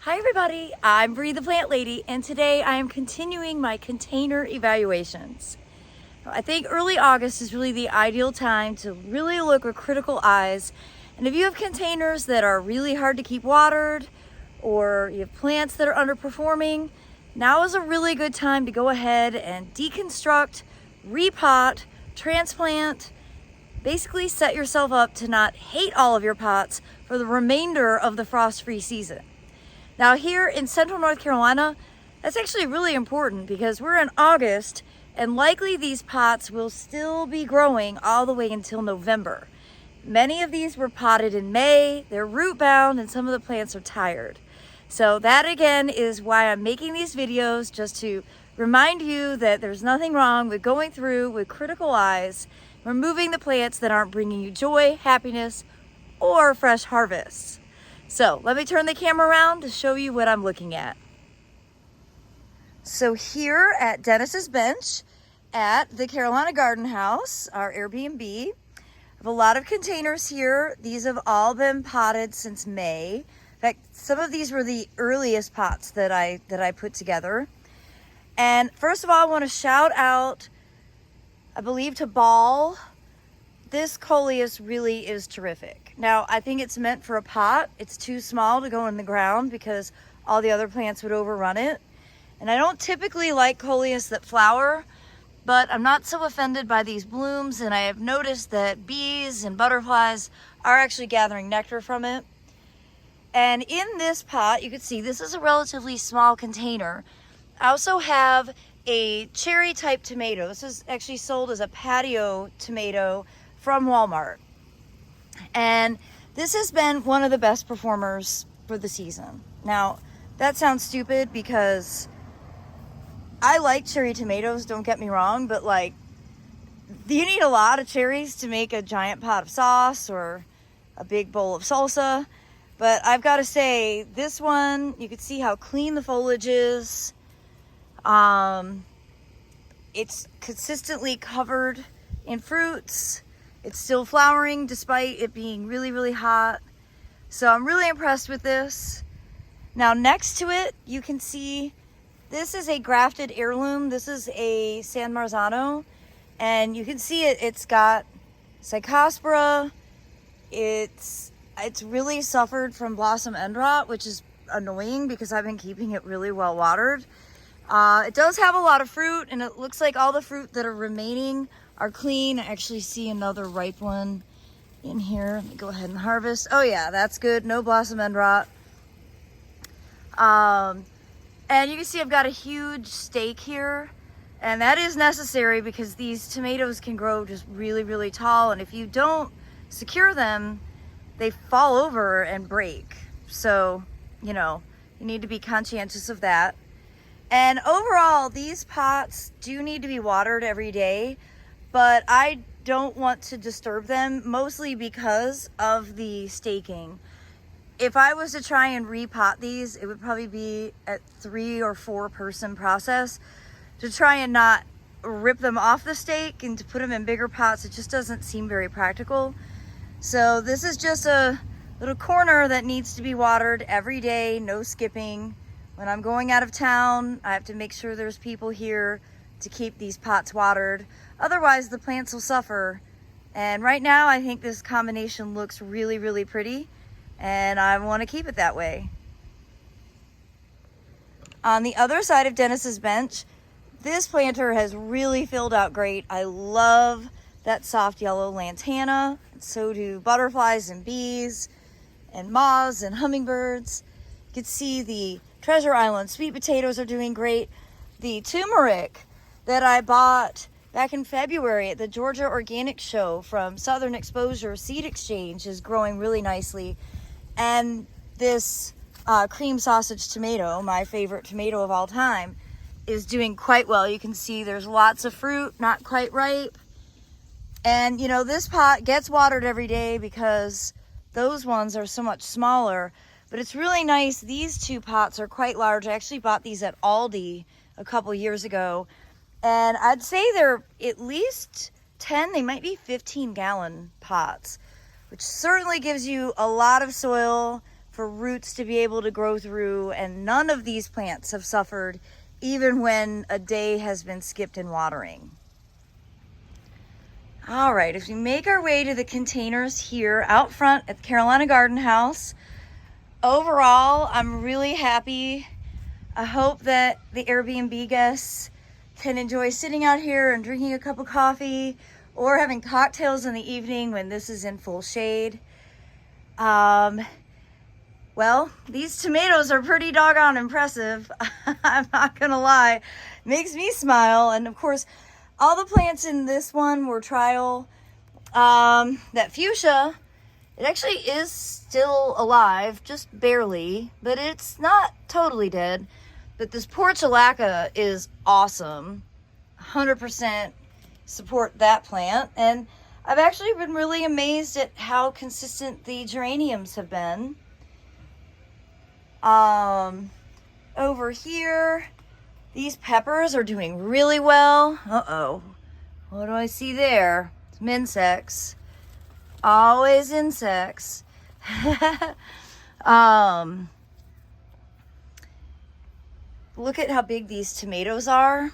Hi everybody, I'm Bree the Plant Lady, and today I am continuing my container evaluations. I think early August is really the ideal time to really look with critical eyes. And if you have containers that are really hard to keep watered, or you have plants that are underperforming, now is a really good time to go ahead and deconstruct, repot, transplant, basically set yourself up to not hate all of your pots for the remainder of the frost-free season. Now here in central North Carolina, that's actually really important because we're in August and likely these pots will still be growing all the way until November. Many of these were potted in May, they're root bound, and some of the plants are tired. So that again is why I'm making these videos, just to remind you that there's nothing wrong with going through with critical eyes, removing the plants that aren't bringing you joy, happiness, or fresh harvests. So let me turn the camera around to show you what I'm looking at. So here at Dennis's Bench at the Carolina Garden House, our Airbnb, I have a lot of containers here. These have all been potted since May. In fact, some of these were the earliest pots that I put together. And first of all, I want to shout out, I believe, to Ball. This coleus really is terrific. Now, I think it's meant for a pot. It's too small to go in the ground because all the other plants would overrun it. And I don't typically like coleus that flower, but I'm not so offended by these blooms, and I have noticed that bees and butterflies are actually gathering nectar from it. And in this pot, you can see this is a relatively small container. I also have a cherry type tomato. This is actually sold as a patio tomato from Walmart. And this has been one of the best performers for the season. Now, that sounds stupid because I like cherry tomatoes, don't get me wrong, but like, you need a lot of cherries to make a giant pot of sauce or a big bowl of salsa. But I've got to say, this one, you can see how clean the foliage is. It's consistently covered in fruits. It's still flowering despite it being really, really hot. So I'm really impressed with this. Now next to it, you can see this is a grafted heirloom. This is a San Marzano. And you can see it's got Psychospora. It's really suffered from blossom end rot, which is annoying because I've been keeping it really well watered. It does have a lot of fruit, and it looks like all the fruit that are remaining are clean. I actually see another ripe one in here. Let me go ahead and harvest. Oh yeah, that's good. No blossom end rot. And you can see I've got a huge stake here, and that is necessary because these tomatoes can grow just really, really tall, and if you don't secure them, they fall over and break. So, you know, you need to be conscientious of that. And overall, these pots do need to be watered every day, but I don't want to disturb them, mostly because of the staking. If I was to try and repot these, it would probably be a 3 or 4 person process to try and not rip them off the stake and to put them in bigger pots. It just doesn't seem very practical. So this is just a little corner that needs to be watered every day, no skipping. When I'm going out of town, I have to make sure there's people here to keep these pots watered. Otherwise, the plants will suffer. And right now, I think this combination looks really, really pretty, and I want to keep it that way. On the other side of Dennis's Bench, this planter has really filled out great. I love that soft yellow lantana. So do butterflies and bees and moths and hummingbirds. You can see the Treasure Island sweet potatoes are doing great. The turmeric that I bought back in February at the Georgia Organic Show from Southern Exposure Seed Exchange is growing really nicely. And this cream sausage tomato, my favorite tomato of all time, is doing quite well. You can see there's lots of fruit, not quite ripe. And you know, this pot gets watered every day because those ones are so much smaller. But it's really nice. These 2 pots are quite large. I actually bought these at Aldi a couple years ago. And I'd say they're at least 10, they might be 15-gallon pots, which certainly gives you a lot of soil for roots to be able to grow through, and none of these plants have suffered even when a day has been skipped in watering. All right, as we make our way to the containers here out front at the Carolina Garden House, overall, I'm really happy. I hope that the Airbnb guests can enjoy sitting out here and drinking a cup of coffee or having cocktails in the evening when this is in full shade. Well, these tomatoes are pretty doggone impressive. I'm not gonna lie. Makes me smile. And of course, all the plants in this one were trial. That fuchsia, it actually is still alive, just barely, but it's not totally dead. But this portulaca is awesome. 100% support that plant. And I've actually been really amazed at how consistent the geraniums have been. Over here, these peppers are doing really well. Uh-oh. What do I see there? Some insects. Always insects. Look at how big these tomatoes are.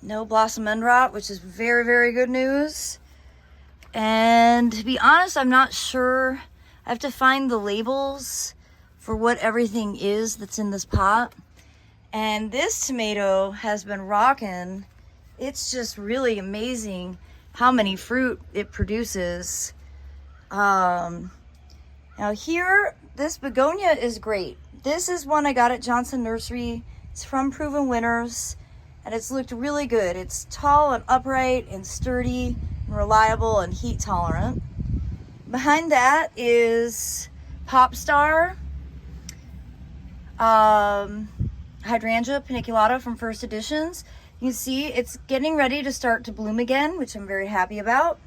No blossom end rot, which is very, very good news. And to be honest, I'm not sure. I have to find the labels for what everything is that's in this pot. And this tomato has been rocking. It's just really amazing how many fruit it produces. Now here, this begonia is great. This is one I got at Johnson Nursery. It's from Proven Winners, and it's looked really good. It's tall and upright and sturdy and reliable and heat tolerant. Behind that is Popstar Hydrangea Paniculata from First Editions. You can see it's getting ready to start to bloom again, which I'm very happy about.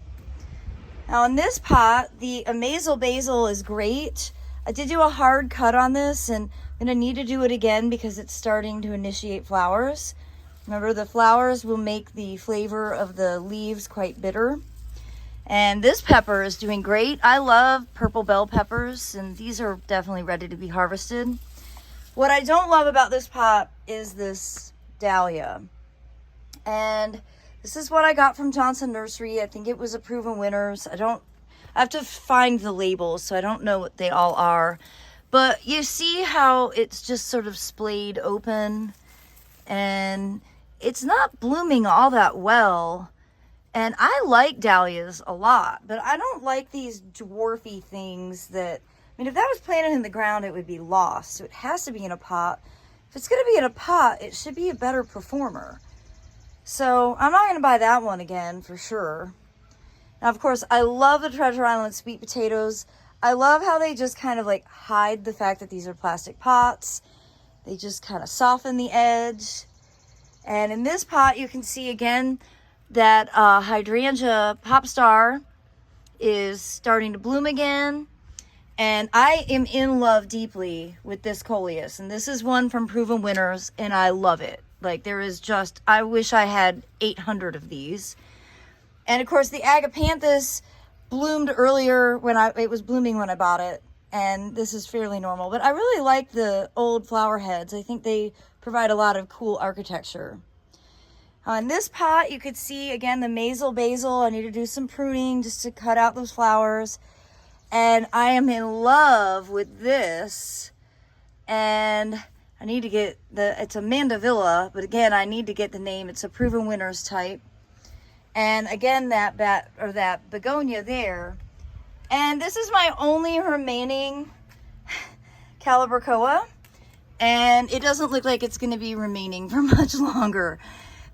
Now in this pot, the Amazel Basil is great. I did do a hard cut on this, and I'm going to need to do it again because it's starting to initiate flowers. Remember, the flowers will make the flavor of the leaves quite bitter. And this pepper is doing great. I love purple bell peppers, and these are definitely ready to be harvested. What I don't love about this pot is this dahlia. And this is what I got from Johnson Nursery. I think it was a Proven Winners. I have to find the labels, so I don't know what they all are. But you see how it's just sort of splayed open, and it's not blooming all that well. And I like dahlias a lot, but I don't like these dwarfy things that, I mean, if that was planted in the ground, it would be lost. So it has to be in a pot. If it's going to be in a pot, it should be a better performer. So I'm not going to buy that one again for sure. Now, of course, I love the Treasure Island sweet potatoes. I love how they just kind of like hide the fact that these are plastic pots. They just kind of soften the edge. And in this pot, you can see again that Hydrangea Popstar is starting to bloom again. And I am in love deeply with this coleus. And this is one from Proven Winners, and I love it. Like, there is just, I wish I had 800 of these. And of course, the Agapanthus bloomed earlier when it was blooming when I bought it. And this is fairly normal. But I really like the old flower heads. I think they provide a lot of cool architecture. In this pot, you could see, again, the Amazel Basil. I need to do some pruning just to cut out those flowers. And I am in love with this. And I need to get it's a Mandevilla, but again, I need to get the name. It's a Proven Winners type. And again, that begonia there. And this is my only remaining Calibrachoa. And it doesn't look like it's going to be remaining for much longer.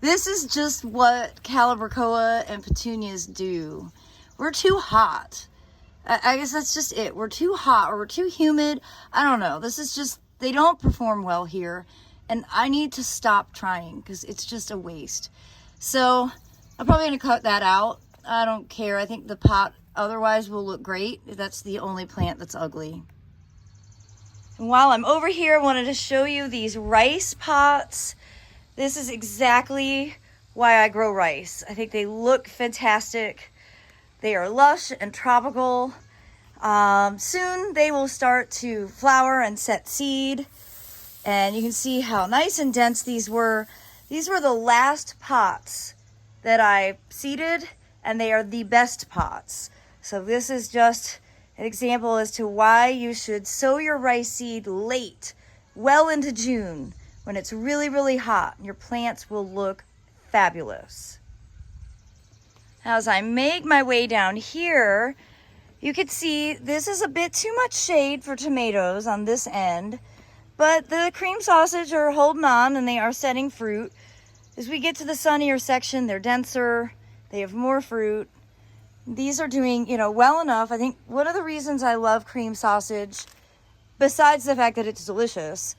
This is just what Calibrachoa and petunias do. We're too hot. I guess that's just it. We're too hot or we're too humid. I don't know. This is just, they don't perform well here. And I need to stop trying because it's just a waste. So I'm probably going to cut that out. I don't care. I think the pot otherwise will look great. That's the only plant that's ugly. And while I'm over here, I wanted to show you these rice pots. This is exactly why I grow rice. I think they look fantastic. They are lush and tropical. Soon they will start to flower and set seed. And you can see how nice and dense these were. These were the last pots that I seeded, and they are the best pots. So this is just an example as to why you should sow your rice seed late, well into June, when it's really, really hot. Your plants will look fabulous. Now, as I make my way down here, you can see this is a bit too much shade for tomatoes on this end, but the cream sausage are holding on and they are setting fruit. As we get to the sunnier section, they're denser, they have more fruit. These are doing, well enough. I think one of the reasons I love cream sausage, besides the fact that it's delicious,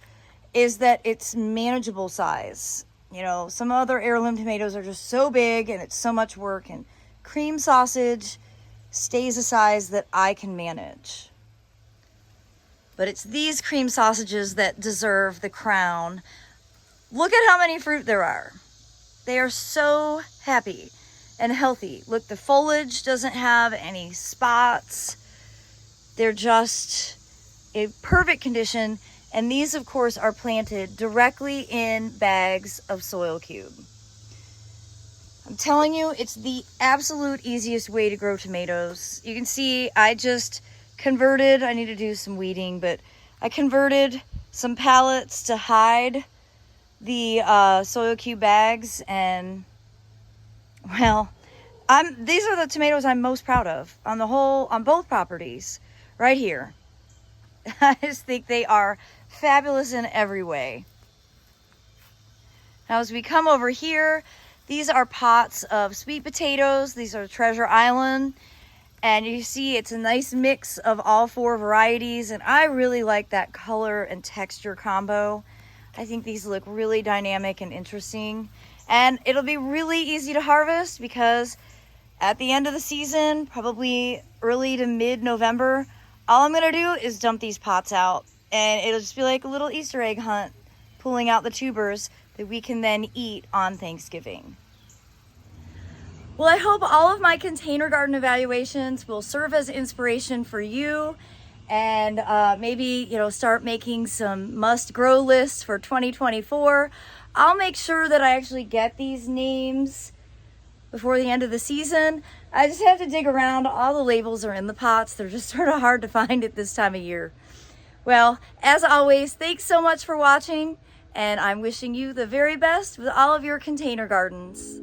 is that it's manageable size. Some other heirloom tomatoes are just so big and it's so much work, and cream sausage stays a size that I can manage. But it's these cream sausages that deserve the crown. Look at how many fruit there are. They are so happy and healthy. Look, the foliage doesn't have any spots. They're just in perfect condition. And these, of course, are planted directly in bags of soil cube. I'm telling you, it's the absolute easiest way to grow tomatoes. You can see I just converted, I need to do some weeding, but I converted some pallets to hide the soil cube bags, and well, these are the tomatoes I'm most proud of on both properties right here. I just think they are fabulous in every way. Now, as we come over here, these are pots of sweet potatoes. These are Treasure Island, and you see it's a nice mix of all 4 varieties, and I really like that color and texture combo. I think these look really dynamic and interesting, and it'll be really easy to harvest because at the end of the season, probably early to mid-November, all I'm gonna do is dump these pots out, and it'll just be like a little Easter egg hunt, pulling out the tubers that we can then eat on Thanksgiving. Well, I hope all of my container garden evaluations will serve as inspiration for you, and maybe start making some must grow lists for 2024. I'll make sure that I actually get these names before the end of the season. I just have to dig around. All the labels are in the pots. They're just sort of hard to find at this time of year. Well, as always, thanks so much for watching, and I'm wishing you the very best with all of your container gardens.